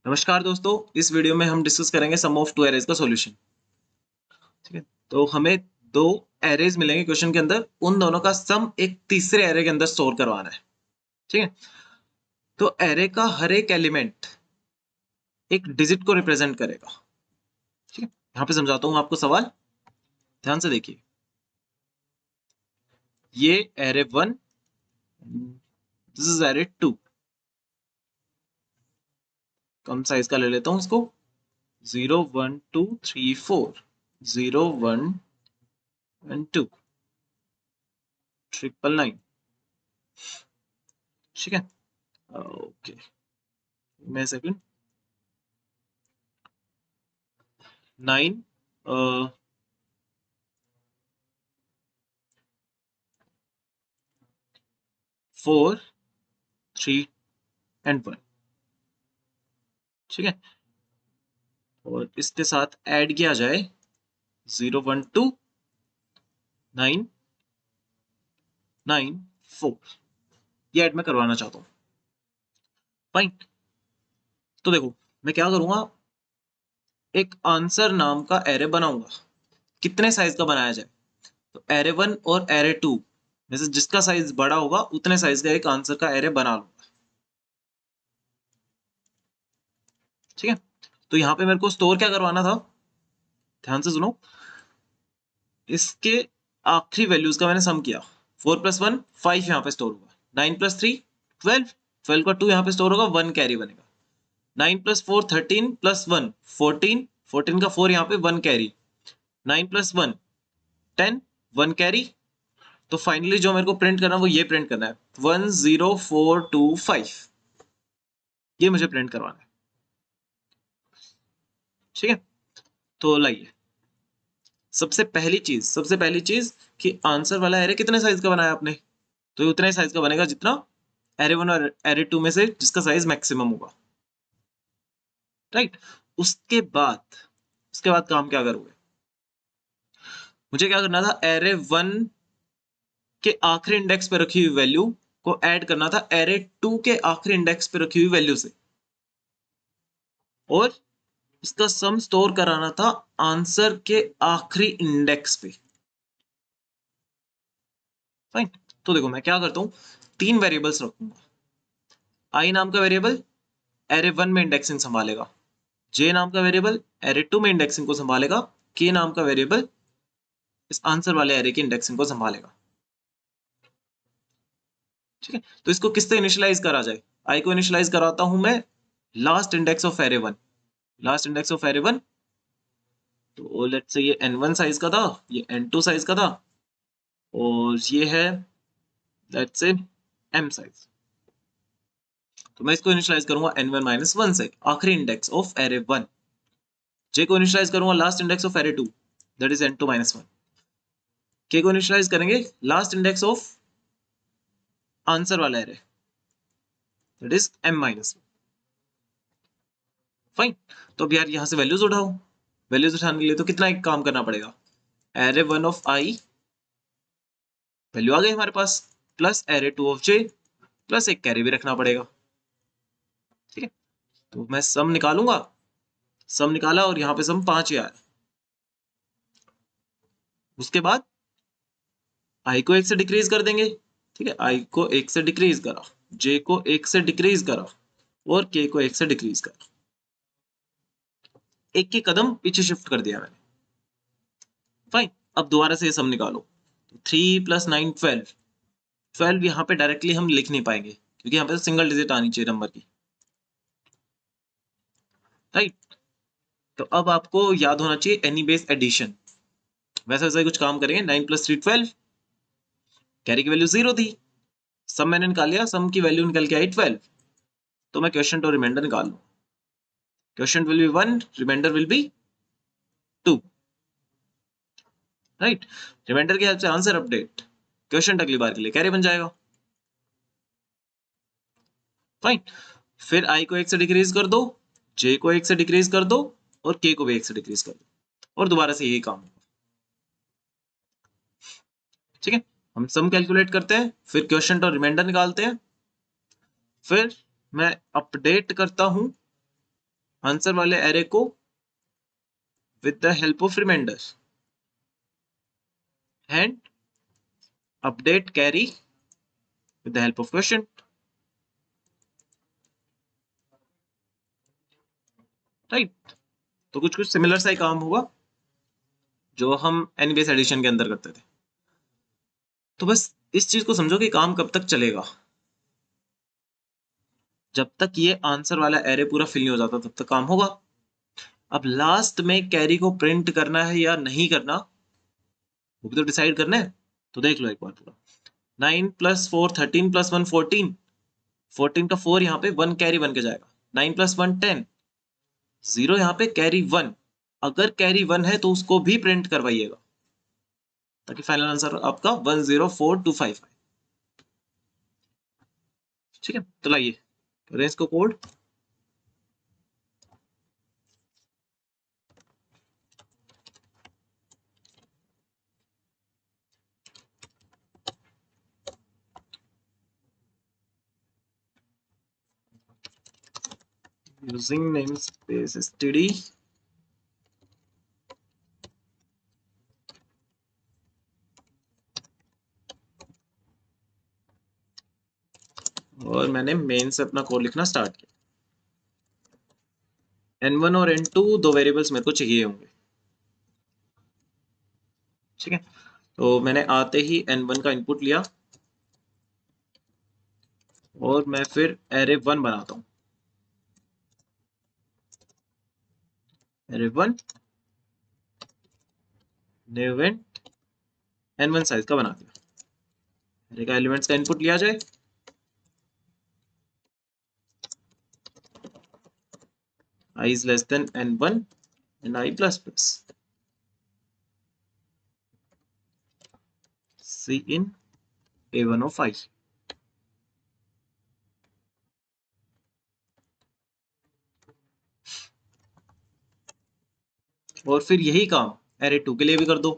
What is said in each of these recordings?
नमस्कार दोस्तों, इस वीडियो में हम डिस्कस करेंगे सम ऑफ टू एरेज का सॉल्यूशन। ठीक है, तो हमें दो एरेज मिलेंगे क्वेश्चन के अंदर, उन दोनों का सम एक तीसरे एरे के अंदर स्टोर करवाना है। ठीक है, तो एरे का हर एक एलिमेंट एक डिजिट को रिप्रेजेंट करेगा। ठीक है, यहाँ पे समझाता हूँ आपको सवाल, ध्यान से देखिए। ये array 1, this is array 2। Come size का ले लेता हूँ इसको। 0 1 2 3 4, 0 1 एंड 2, 999। ठीक है, ओके, मैं सेकंड 9 4 3 एंड 1। ठीक है, और इसके साथ ऐड किया जाए 0 1 2 9 9 4, ये ऐड मैं करवाना चाहता हूँ। फाइन, तो देखो मैं क्या करूंगा, एक आंसर नाम का एरे बनाऊंगा। कितने साइज का बनाया जाए, तो एरे 1 और एरे 2 में से जिसका साइज बड़ा होगा उतने साइज का एक आंसर का एरे बना लूंगा। ठीक है, तो यहाँ पे मेरे को स्टोर क्या करवाना था, ध्यान से सुनो। इसके आखिरी वैल्यूज का मैंने सम किया। 4 + 1 5 यहाँ पे स्टोर होगा, 9 + 3 12, 12 का 2 यहाँ पे स्टोर होगा, 1 कैरी बनेगा। 9 + 4 13 + 1 14, 14 का 4 यहाँ पे 1 कैरी। 9 + 1 10, 1 कैरी। तो फाइनली जो मेरे को प्रिंट करना है वो ये प्रिंट करना है, 10425, ये मुझे प्रिंट करवाना है। ठीक है, तो लाइए सबसे पहली चीज कि आंसर वाला एरे कितने साइज का बनाया आपने, तो ये उतने साइज का बनेगा जितना एरे 1 और एरे 2 में से जिसका साइज मैक्सिमम होगा। राइट, उसके बाद काम क्या करोगे, मुझे क्या करना था, एरे 1 के आखिरी इंडेक्स पे रखी हुई वैल्यू को ऐड करना था एरे 2 के आखिरी इंडेक्स पे रखी हुई वैल्यू से, और उसका सम स्टोर कराना था आंसर के आखिरी इंडेक्स पे। फाइन, तो देखो मैं क्या करता हूँ, 3 वेरिएबल्स रखूंगा। आई नाम का वेरिएबल एरे 1 में इंडेक्सिंग संभालेगा, जे नाम का वेरिएबल एरे 2 में इंडेक्सिंग को संभालेगा, के नाम का वेरिएबल इस आंसर वाले एरे की इंडेक्सिंग को संभालेगा। ठीक है, तो इसको किससे इनिशियलाइज करा जाए, आई को इनिशियलाइज कराता हूं मैं last index of array 1। Last index of array 1, तो लेट्स से ये n1 साइज का था, ये n2 साइज का था, और ये है लेट्स से m साइज। तो मैं इसको इनिशियलाइज करूंगा n1 - 1 से, आखिरी इंडेक्स ऑफ एरे 1। जे को इनिशियलाइज करूंगा last index of array 2, that is n2 - 1। के को इनिशियलाइज करेंगे लास्ट इंडेक्स ऑफ आंसर वाला array, that is m - 1। Fine, तो अब यार यहां से वैल्यूज उठाओ। वैल्यूज उठाने के लिए तो कितना एक काम करना पड़ेगा, एरे 1 ऑफ आई वैल्यू आ गई हमारे पास, plus array 2 of j, plus एक कैरी भी रखना पड़ेगा। ठीक है, तो मैं सम निकालूंगा, सम निकाला और यहाँ पे सम 5 ही आया। उसके बाद आई को 1 से डिक्रीज कर देंगे। ठीक है, आई को 1 से डिक्रीज करा, जे को 1 से डिक्रीज करा, और के को 1 से डिक्रीज करा। एक की कदम पीछे शिफ्ट कर दिया मैंने। फाइन, अब दोबारा से ये सम निकालो। 3 + 9 12, 12 यहाँ पे डायरेक्टली हम लिख नहीं पाएंगे क्योंकि यहाँ पे सिंगल डिजिट आनी चाहिए नंबर की। राइट, तो अब आपको याद होना चाहिए एनी बेस एडिशन। वैसे वैसे कुछ काम करेंगे, 9 + 3 12, कैरी की वैल्यू 0 थी, सम मैंने निकाल लिया, सम की वैल्यू निकल के आई 12, तो मैं क्वेश्चन और रिमाइंडर निकाल लूं। Question will be 1, remainder will be 2। Right, remainder की हेल्प से आंसर अपडेट, क्वेश्चन अगली बार के लिए कैरी बन जाएगा। फाइन, फिर आई को 1 से डिक्रीज कर दो, जे को 1 से डिक्रीज कर दो, और के को भी 1 से डिक्रीज कर दो, और दोबारा से यही काम। ठीक है, हम सम कैलकुलेट करते हैं, फिर क्वेश्चन और रिमाइंडर निकालते हैं, फिर मैं अपडेट करता हूं आंसर वाले एरे को with the help of remainder and update carry with the help of question. Right, तो कुछ कुछ सिमिलर सा ही काम होगा जो हम एनबीएस एडिशन के अंदर करते थे। तो बस इस चीज को समझो कि काम कब तक चलेगा, जब तक ये आंसर वाला एरे पूरा फिल नहीं हो जाता तब तक काम होगा। अब लास्ट में कैरी को प्रिंट करना है या नहीं करना वो भी तो डिसाइड करना है। तो देख लो एक बार पूरा, 9 + 4 13 + 1 14, 14 का 4 यहाँ पे 1 कैरी बन के जाएगा, 9 + 1 10, 0 यहाँ पे कैरी 1, अगर कैरी 1 है तो उसको भी प्रिंट करवाइएगा ताकि फाइनल आंसर आपका 10425 आए। ठीक है, तो लाइए करें इसको कोड। using namespace std और मैंने मेन से अपना कोड लिखना स्टार्ट किया। n1 और n2 दो वेरिएबल्स मेरे को चाहिए होंगे। ठीक है, तो मैंने आते ही n1 का इनपुट लिया और मैं फिर एरे 1 बनाता हूँ। Array 1 new event n1 size का बना दिया। एरे का एलिमेंट्स का इनपुट लिया जाए, I is less than n1 and I plus plus C in a1 of I। और फिर यही काम एरे 2 के लिए भी कर दो।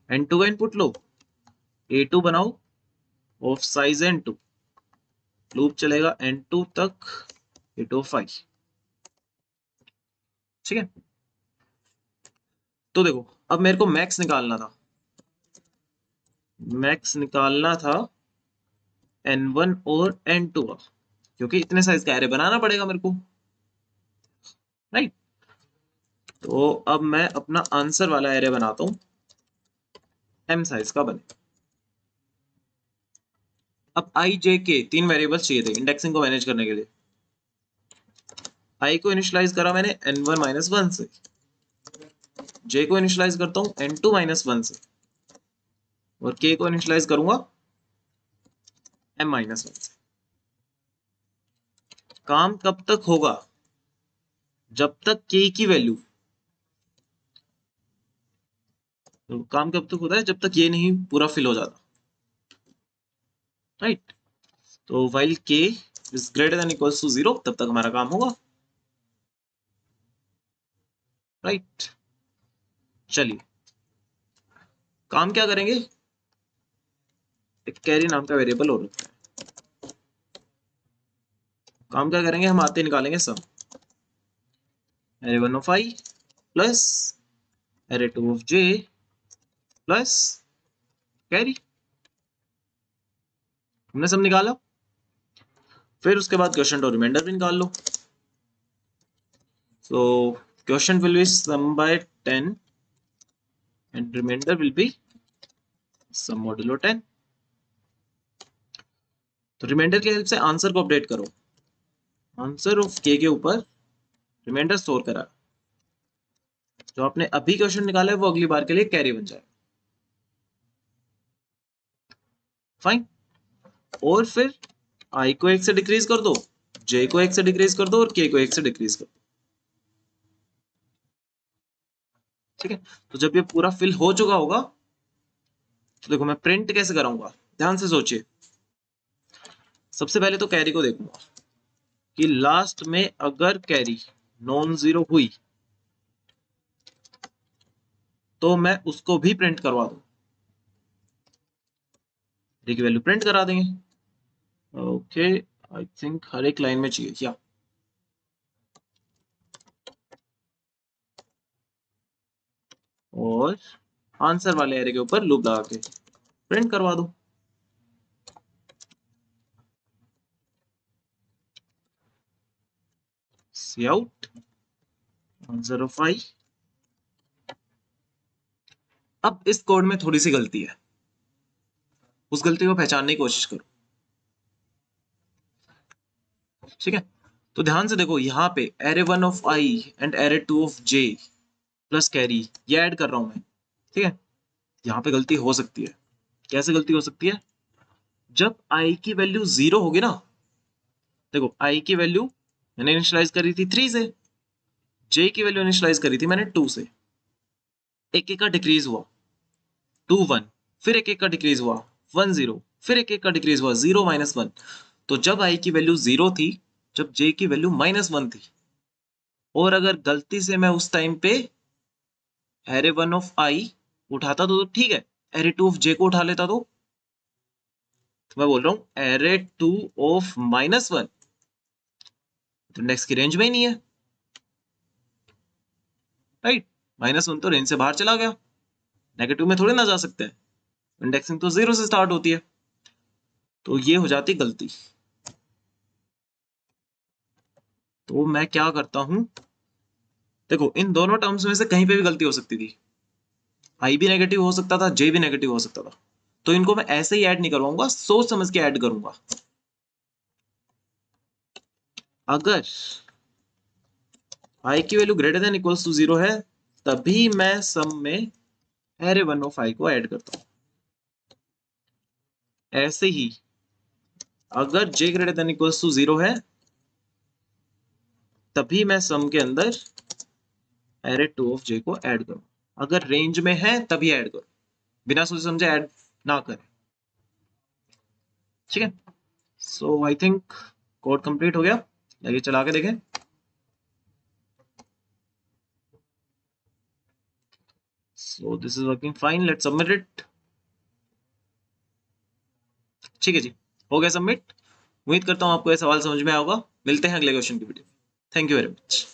n2 का इनपुट लो, a2 बनाओ ऑफ साइज n2, लूप चलेगा n2 तक a2 of I। ठीक है, तो देखो अब मेरे को मैक्स निकालना था, मैक्स निकालना था n1 और n2 का, क्योंकि इतने साइज का एरे बनाना पड़ेगा मेरे को। राइट, तो अब मैं अपना आंसर वाला एरे बनाता हूं, m साइज का बने। अब i j k तीन वेरिएबल्स चाहिए थे इंडेक्सिंग को मैनेज करने के लिए। i को इनिशियलाइज करा मैंने n1 - 1 से, j को इनिशियलाइज करता हूं n2 - 1 से, और k को इनिशियलाइज करूंगा m - 1 से। काम कब तक होगा, जब तक k की वैल्यू, तो काम कब तक होता है जब तक ये नहीं पूरा फिल हो जाता। राइट, तो while k is greater than equals to 0 तब तक हमारा काम होगा। राइट, चलिए काम क्या करेंगे, एक कैरी नाम का वेरिएबल और रखते हैं। काम क्या करेंगे, हम आते निकालेंगे sum, array 1 of I plus array 2 of j plus carry. हमने सब निकाला, फिर उसके बाद क्वेश्चन और रिमाइंडर भी निकाल लो। So question will be sum by 10 and reminder will be sum modulo 10। तो रिमाइंडर की हेल्प से आंसर को अपडेट करो, आंसर ऑफ k के ऊपर रिमाइंडर स्टोर करा, जो आपने अभी क्वेश्चन निकाला है वो अगली बार के लिए कैरी बन जाए। फाइन, और फिर i को 1 से डिक्रीज कर दो, j को 1 से डिक्रीज कर दो और k को 1 से डिक्रीज कर दो। ठीक है, तो जब ये पूरा फिल हो चुका होगा तो देखो मैं प्रिंट कैसे कराऊंगा, ध्यान से सोचिए। सबसे पहले तो कैरी को देखूंगा कि लास्ट में अगर कैरी नॉन जीरो हुई तो मैं उसको भी प्रिंट करवा दूं, की वैल्यू प्रिंट करा देंगे। ओके, आई थिंक हर एक लाइन में चाहिए क्या। और आंसर वाले एरे के ऊपर लूप लगा के प्रिंट करवा दो। सी आउट आंसर ऑफ आई। अब इस कोड में थोड़ी सी गलती है, उस गलती को पहचानने की कोशिश करो। ठीक है, तो ध्यान से देखो, यहाँ पे array 1 of I and array 2 of j plus carry ये ऐड कर रहा हूं मैं। ठीक है, यहाँ पे गलती हो सकती है। कैसे गलती हो सकती है? जब आई की वैल्यू 0 होगी ना, देखो आई की वैल्यू मैंने इनिशियलाइज करी थी 3 से, जे की वैल्यू इनिशियलाइज करी थी मैंने 2 से। एक एक का डिक्रीज हुआ, 2 1, फिर एक एक का डिक्रीज हुआ 1 0, फिर एक एक का डिक्रीज हुआ 0 -1। तो जब आई की वैल्यू 0 थी, जब जे की वैल्यू -1 थी, और अगर गलती से मैं उस टाइम पे एरे 1 ऑफ आई उठाता तो ठीक है, एरे 2 ऑफ जे को उठा लेता तो मैं बोल रहा हूं एरे 2 ऑफ -1 तो इंडेक्स की रेंज में ही नहीं है, राइट। -1 तो रेंज से बाहर चला गया, नेगेटिव में थोड़े ना जा सकते हैं, इंडेक्सिंग तो 0 से स्टार्ट होती है, तो ये हो जाती गलती। तो मैं क्या करता हूं, देखो इन दोनों टर्म्स में से कहीं पे भी गलती हो सकती थी, आई भी नेगेटिव हो सकता था, जे भी नेगेटिव हो सकता था, तो इनको मैं ऐसे ही ऐड नहीं करवाऊंगा, सोच समझ के ऐड करूंगा। अगर आई की value greater than equals to 0 है, तभी मैं सम में एरे 1 ऑफ आई को ऐड करता हूं। ऐसे ही अगर जे ग्रेटर देन इक्वल्स टू 0 है, तभी मैं सम के अंदर एरे 2 ऑफ जे को ऐड करूं। अगर रेंज में है तभी ऐड करो, बिना सोचे समझे ऐड ना करें। ठीक है, सो आई थिंक कोड कंप्लीट हो गया। आइए चला के देखें। So this is working fine, let's submit it. ठीक है जी, हो गया सबमिट। उम्मीद करता हूं आपको ये सवाल समझ में आएगा। मिलते हैं अगले क्वेश्चन की video. Thank you very much.